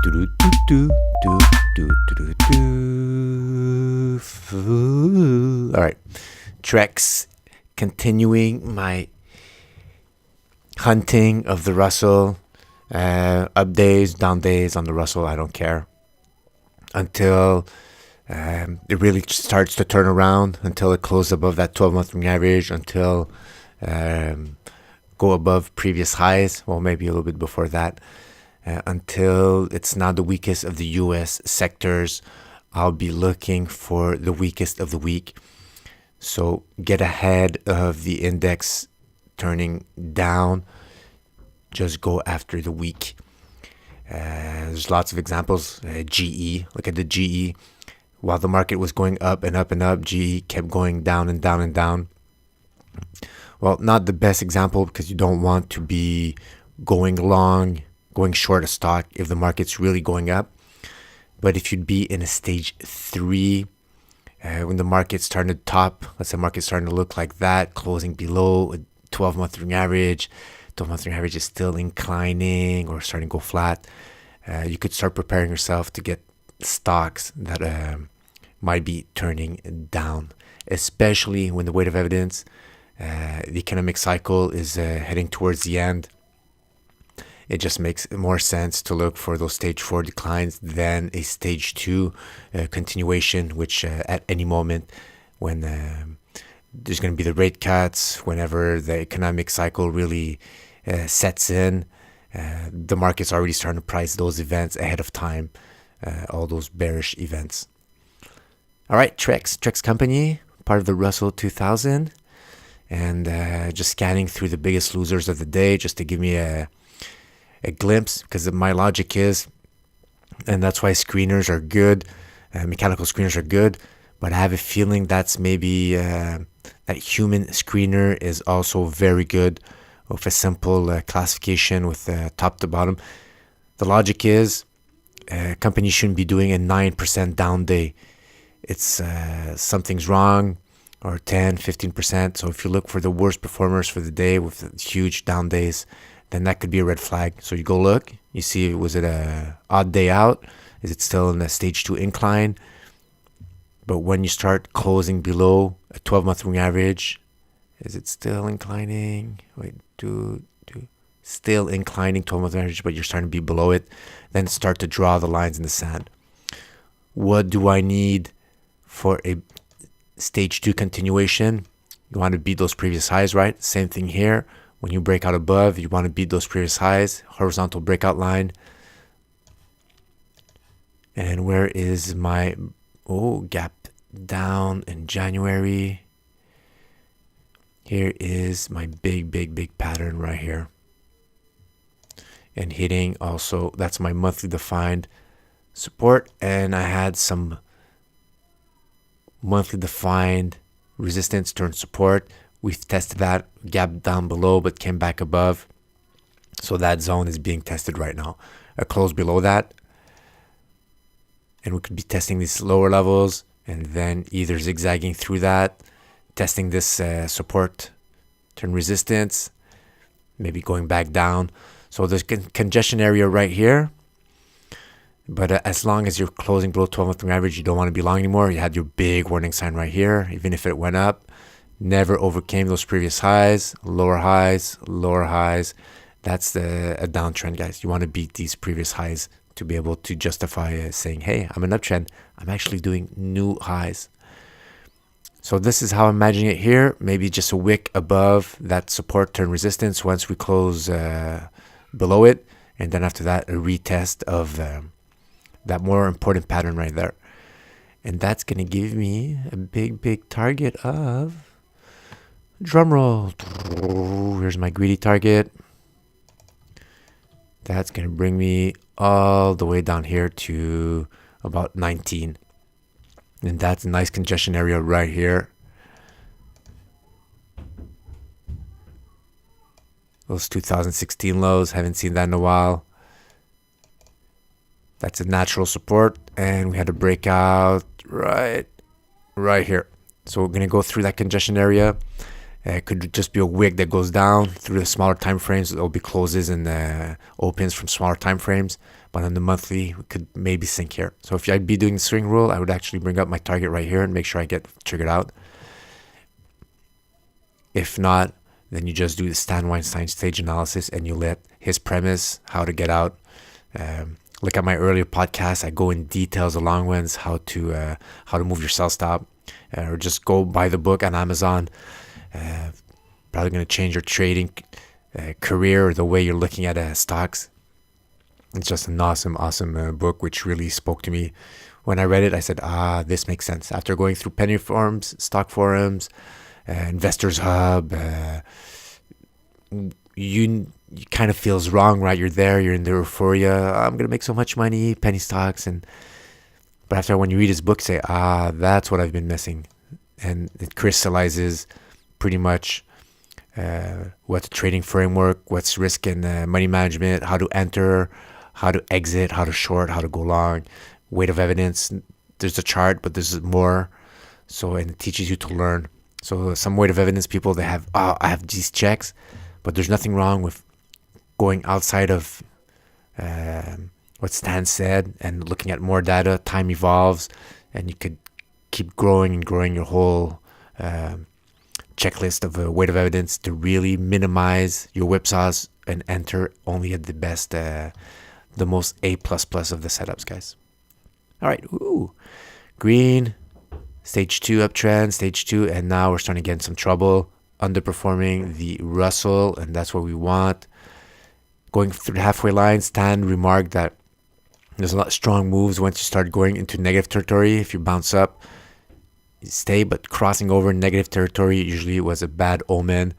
All right, Trex, continuing my hunting of the Russell. Up days, down days on the Russell, I don't care. Until it really starts to turn around, until it closes above that 12-month moving average, until go above previous highs, well, maybe a little bit before that, until it's now the weakest of the U.S. sectors. I'll be looking for the weakest of the week. So get ahead of the index turning down. Just go after the weak. There's lots of examples. GE, look at the GE. While the market was going up and up and up, GE kept going down and down and down. Well, not the best example because you don't want to be going long, going short a stock if the market's really going up. But if you'd be in a stage 3, when the market's starting to top, let's say market's starting to look like that, closing below a 12-month moving average, 12-month moving average is still inclining or starting to go flat, you could start preparing yourself to get stocks that might be turning down, especially when the weight of evidence, the economic cycle is heading towards the end. It just makes more sense to look for those stage 4 declines than a stage 2 continuation, which at any moment when there's going to be the rate cuts, whenever the economic cycle really sets in, the market's already starting to price those events ahead of time, all those bearish events. All right, Trex Company, part of the Russell 2000, and just scanning through the biggest losers of the day just to give me a glimpse, because my logic is, and that's why screeners are good, mechanical screeners are good, but I have a feeling that's maybe that human screener is also very good with a simple classification with top to bottom. The logic is companies shouldn't be doing a 9% down day. It's something's wrong, or 10, 15%. So if you look for the worst performers for the day with huge down days, then that could be a red flag. So you go look, you see, was it a odd day out? Is it still in the stage 2 incline? But when you start closing below a 12-month moving average, is it still inclining? Still inclining 12-month average, but you're starting to be below it. Then start to draw the lines in the sand. What do I need for a stage 2 continuation? You want to beat those previous highs, right? Same thing here. When you break out above, you want to beat those previous highs, horizontal breakout line. And where is my gap down in January? Here is my big pattern right here. And hitting also, that's my monthly defined support. And I had some monthly defined resistance turn support. We've tested that gap down below, but came back above. So that zone is being tested right now. A close below that. And we could be testing these lower levels and then either zigzagging through that, testing this support, turn resistance, maybe going back down. So there's congestion area right here. But as long as you're closing below 12-month average, you don't want to be long anymore. You had your big warning sign right here. Even if it went up, never overcame those previous highs, lower highs. That's a downtrend, guys. You want to beat these previous highs to be able to justify saying, hey, I'm an uptrend. I'm actually doing new highs. So this is how I'm imagining it here. Maybe just a wick above that support turn resistance once we close below it. And then after that, a retest of that more important pattern right there. And that's going to give me a big target of... Drum roll. Here's my greedy target. That's going to bring me all the way down here to about 19. And that's a nice congestion area right here. Those 2016 lows, haven't seen that in a while. That's a natural support. And we had a breakout right here. So we're going to go through that congestion area. It could just be a wick that goes down through the smaller time frames. It'll be closes and opens from smaller time frames. But on the monthly, we could maybe sink here. So if I'd be doing the swing rule, I would actually bring up my target right here and make sure I get triggered out. If not, then you just do the Stan Weinstein stage analysis and you let his premise, how to get out. Look at my earlier podcast. I go in details, the long ones, how to move your sell stop, or just go buy the book on Amazon. Probably going to change your trading career or the way you're looking at stocks. It's just an awesome book, which really spoke to me. When I read it, I said, this makes sense. After going through penny forums, stock forums, Investors Hub, you kind of feels wrong, right? You're there, you're in the euphoria. I'm going to make so much money, penny stocks. But after when you read his book, say, that's what I've been missing. And it crystallizes pretty much what's trading framework, what's risk and money management, how to enter, how to exit, how to short, how to go long, weight of evidence. There's a chart, but there's more. So, and it teaches you to learn. So some weight of evidence people, they have, I have these checks, but there's nothing wrong with going outside of what Stan said and looking at more data. Time evolves and you could keep growing and growing your whole checklist of weight of evidence to really minimize your whipsaws and enter only at the best, the most A++ of the setups, guys. All right, green, stage 2 uptrend, stage 2, and now we're starting to get in some trouble, underperforming the Russell, and that's what we want. Going through the halfway line, Stan remarked that there's a lot of strong moves once you start going into negative territory. If you bounce up, stay, but crossing over negative territory usually was a bad omen.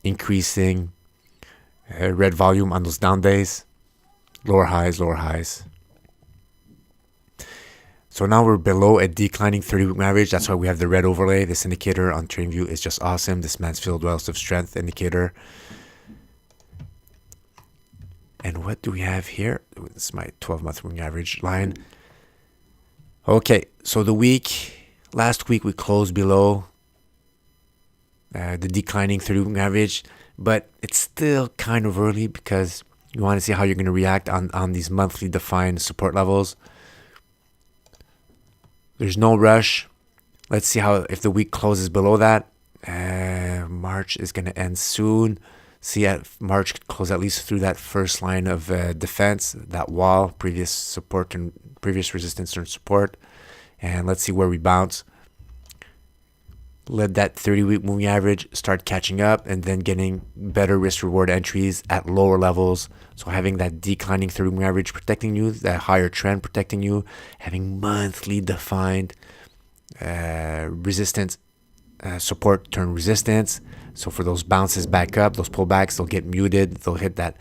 Increasing red volume on those down days, lower highs. So now we're below a declining 30-week average. That's why we have the red overlay. This indicator on TradingView is just awesome. This Mansfield Relative Strength indicator. And what do we have here? This is my 12-month moving average line. Okay, so last week we closed below the declining 30-week average, but it's still kind of early because you want to see how you're going to react on these monthly defined support levels. There's no rush. Let's see if the week closes below that. March is going to end soon. See March close at least through that first line of defense, that wall, previous support and previous resistance and support. And let's see where we bounce. Let that 30-week moving average start catching up and then getting better risk-reward entries at lower levels. So having that declining 30-week moving average protecting you, that higher trend protecting you, having monthly defined resistance, support turn resistance. So for those bounces back up, those pullbacks, they'll get muted. They'll hit that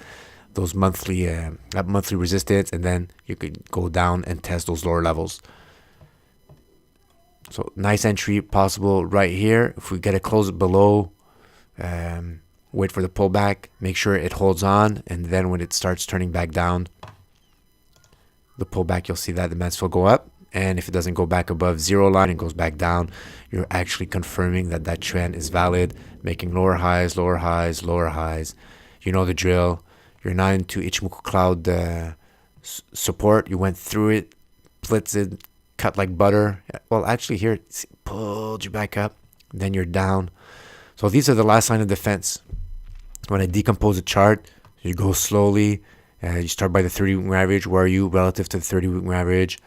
monthly resistance, and then you could go down and test those lower levels. So nice entry possible right here. If we get it close below, wait for the pullback, make sure it holds on, and then when it starts turning back down, the pullback, you'll see that the Mansfield go up. And if it doesn't go back above zero line and goes back down, you're actually confirming that trend is valid, making lower highs. You know the drill. You're not into Ichimoku Cloud support. You went through it, blitzed it, cut like butter. Well, actually here, it pulled you back up. Then you're down. So these are the last line of defense. When I decompose a chart, you go slowly. You start by the 30-week average. Where are you relative to the 30-week average?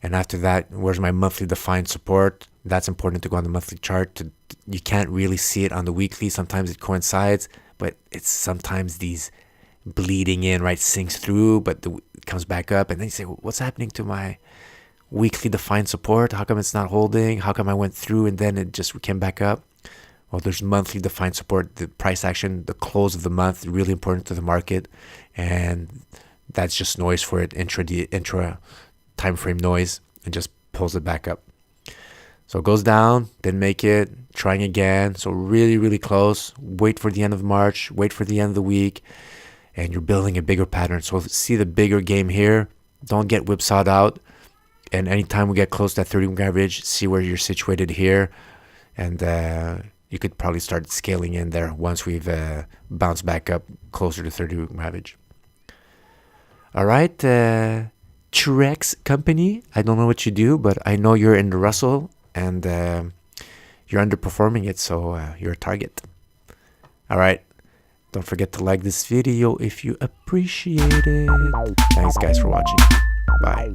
And after that, where's my monthly defined support? That's important to go on the monthly chart. You can't really see it on the weekly. Sometimes it coincides, but it's sometimes these bleeding in, right? Sinks through, but it comes back up. And then you say, what's happening to my weekly defined support? How come it's not holding? How come I went through and then it just came back up? Well, there's monthly defined support. The price action, the close of the month, really important to the market. And that's just noise for it, intra time frame noise, and just pulls it back up. So it goes down, didn't make it, trying again. So really, really close. Wait for the end of March, wait for the end of the week, and you're building a bigger pattern. So see the bigger game here. Don't get whipsawed out. And anytime we get close to that 30-week average, see where you're situated here. And you could probably start scaling in there once we've bounced back up closer to 30-week average. All right, Trex Company. I don't know what you do, but I know you're in the Russell and you're underperforming it, so you're a target. All right, don't forget to like this video if you appreciate it. Thanks, guys, for watching. Bye.